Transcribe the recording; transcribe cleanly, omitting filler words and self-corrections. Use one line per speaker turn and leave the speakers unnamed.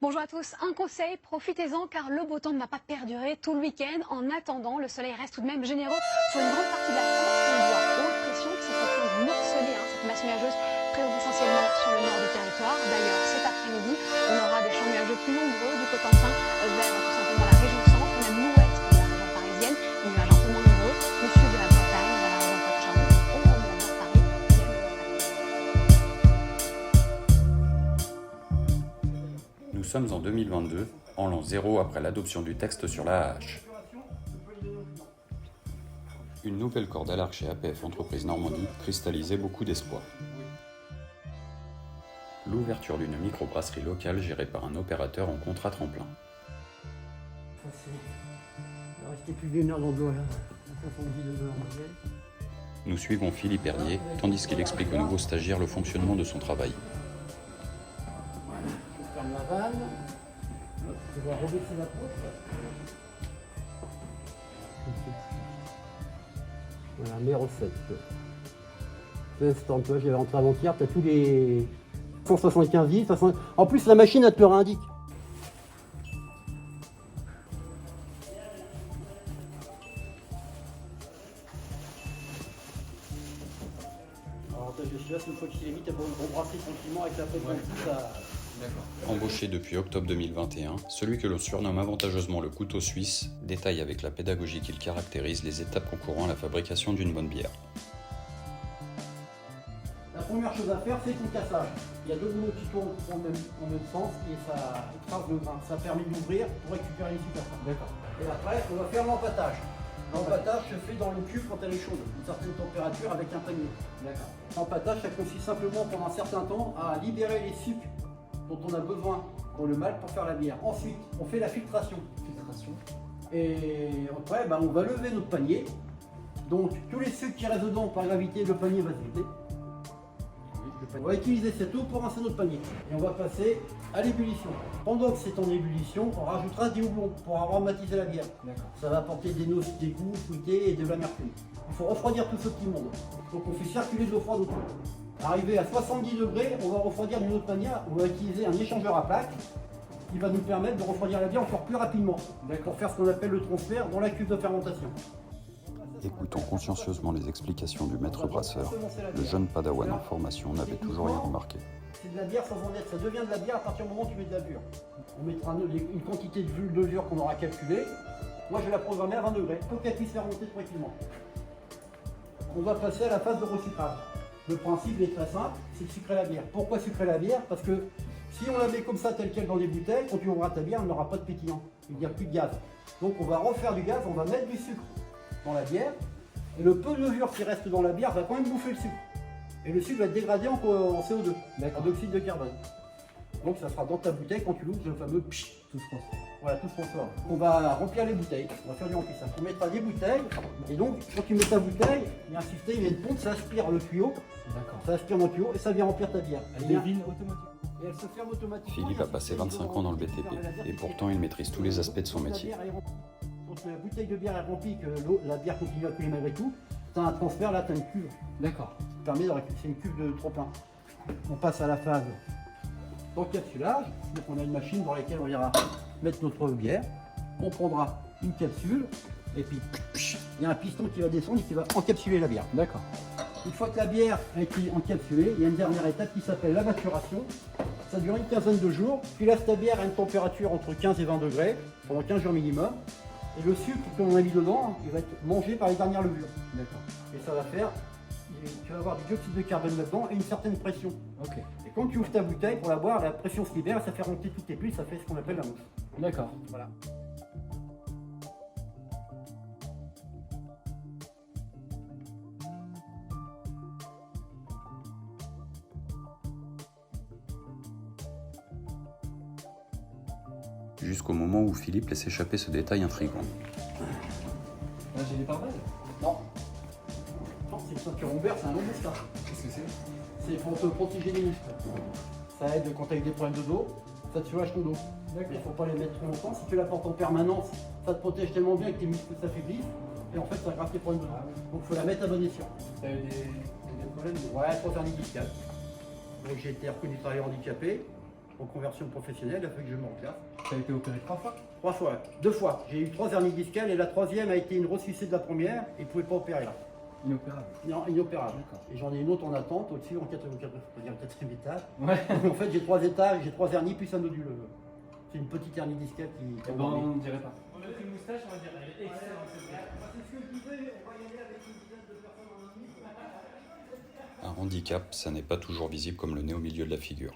Bonjour à tous, un conseil, profitez-en car le beau temps ne va pas perdurer tout le week-end. En attendant, le soleil reste tout de même généreux sur une grande partie de la France. On voit haute pression qui s'est en train de morceler cette masse nuageuse présente essentiellement sur le nord du territoire. D'ailleurs, cet après-midi, on aura des champs nuageux plus nombreux du Cotentin vers tout simplement la région centre, même l'ouest de la région parisienne, des nuages un peu moins nombreux, le sud de la Bretagne, vers la région Poitou-Charentes, on remonte vers Paris,
Nous sommes en 2022, en l'an 0 après l'adoption du texte sur la AH. Une nouvelle corde à l'arc chez APF Entreprises Normandie cristallisait beaucoup d'espoir. L'ouverture d'une microbrasserie locale gérée par un opérateur en contrat tremplin.
Il va rester plus d'une heure dans l'eau là, 70 degrés en moyenne.
Nous suivons Philippe Hernier, tandis qu'il explique aux nouveaux stagiaires le fonctionnement de son travail.
Je ferme la vanne, je vais rebaisser la poutre. Voilà, mes recettes. Instant, tu vois, j'avais rentré avant-hier, tu as tous les 175 litres. En plus, la machine, elle te le réindique. Alors, je suis là, c'est une fois qu'il est mis, tu vas rebrasser tranquillement avec la pète ça.
Embauché depuis octobre 2021, celui que l'on surnomme avantageusement le couteau suisse détaille avec la pédagogie qu'il caractérise les étapes concourant à la fabrication d'une bonne bière.
La première chose à faire, c'est ton cassage. Il y a deux boulots qui tournent en même sens et ça écrase le grain. Ça permet d'ouvrir pour récupérer les sucres. D'accord. Et après, on va faire l'empâtage. L'empâtage se fait dans le cube quand elle est chaude, une certaine température avec un panier. D'accord. L'empâtage, ça consiste simplement pendant un certain temps à libérer les sucres dont on a besoin dans le malt pour faire la bière. Ensuite, on fait la filtration. Et après, on va lever notre panier. Donc, tous les sucres qui restent dedans, par gravité, le panier va se vider. On va utiliser cette eau pour rincer notre panier. Et on va passer à l'ébullition. Pendant que c'est en ébullition, on rajoutera des houblons pour aromatiser la bière. Ça va apporter des notes, des goûts fruités et de l'amertume. Il faut refroidir tout ce petit monde. Donc on fait circuler de l'eau froide autour. Arrivé à 70 degrés, on va refroidir d'une autre manière. On va utiliser un échangeur à plaques qui va nous permettre de refroidir la bière encore plus rapidement. Pour faire ce qu'on appelle le transfert dans la cuve de fermentation.
Écoutant consciencieusement les explications du maître brasseur, le jeune padawan en formation n'avait toujours rien remarqué.
C'est de la bière sans en être, ça devient de la bière à partir du moment où tu mets de la levure. On mettra une quantité de levure qu'on aura calculée. Moi je vais la programmer à 20 degrés pour qu'elle puisse fermenter tranquillement. On va passer à la phase de recyclage. Le principe est très simple, c'est de sucrer la bière. Pourquoi sucrer la bière? Parce que si on la met comme ça telle quelle dans des bouteilles, quand tu ouvriras ta bière, elle n'aura pas de pétillant. Il n'y a plus de gaz. Donc on va refaire du gaz, on va mettre du sucre dans la bière. Et le peu de levure qui reste dans la bière va quand même bouffer le sucre. Et le sucre va être dégradé en CO2, en oxyde de carbone. Donc ça sera dans ta bouteille quand tu l'ouvres, le fameux psh, tout se transforme. Voilà, tout se transforme. On va remplir les bouteilles, on va faire du remplissage. On mettra des bouteilles, et donc quand tu mets ta bouteille, il y a un système, il y a une pompe, ça aspire le tuyau. Ça aspire dans le tuyau et ça vient remplir ta bière. Elle devine automatiquement. Et elle se ferme automatiquement.
Philippe a passé 25 ans dans le BTP, et pourtant il maitrise tous les aspects de son métier.
Quand la bouteille de bière est remplie, que la bière continue à couler malgré tout, tu as un transfert, là tu as une cuve. D'accord. C'est une cuve de trop plein. On passe à la phase d'encapsulage. Donc on a une machine dans laquelle on ira mettre notre bière. On prendra une capsule et puis il y a un piston qui va descendre et qui va encapsuler la bière. D'accord. Une fois que la bière a été encapsulée, il y a une dernière étape qui s'appelle la maturation. Ça dure une quinzaine de jours. Tu laisses ta bière à une température entre 15 et 20 degrés pendant 15 jours minimum. Et le sucre que l'on a mis dedans, il va être mangé par les dernières levures. D'accord. Et ça va faire, tu vas avoir du dioxyde de carbone là-dedans et une certaine pression. Ok. Et quand tu ouvres ta bouteille pour la boire, la pression se libère et ça fait remonter toutes tes bulles, ça fait ce qu'on appelle la mousse. D'accord. Voilà.
Jusqu'au moment où Philippe laisse échapper ce détail intrigant.
Là, j'ai des pare-balles.
Non. Non, c'est une ceinture lombaire, c'est un long moustache.
Qu'est-ce que c'est?
C'est pour te protéger des muscles. Ça aide quand tu as des problèmes de dos, ça te soulage ton dos. Mais il ne faut pas les mettre trop longtemps. Si tu la portes en permanence, ça te protège tellement bien que tes muscles s'affaiblissent. Et en fait, ça aggrave tes problèmes de dos. Donc il faut la mettre à bon escient.
T'as eu des problèmes de...
Ouais, trop hernie discale. Donc j'ai été reconnu travailleur handicapé. reconversion professionnelle, il a fallu que je me replace.
Ça a été opéré 3 fois?
3 fois, 2 fois. J'ai eu 3 hernies discales et la troisième a été une ressucée de la première et il ne pouvait pas opérer là.
Inopérable.
Non, inopérable.
D'accord.
Et j'en ai une autre en attente au-dessus, en 4e étage.
Ouais.
En fait, j'ai 3 étages, j'ai 3 hernies plus un nodule. C'est une petite hernie discale qui
Eh ben, on ne dirait pas.
On a fait une moustache, on va dire, elle est excellente cette bière.
C'est ce que je disais, on va y aller avec une dizaine de personnes en ligne.
Un handicap, ça n'est pas toujours visible comme le nez au milieu de la figure.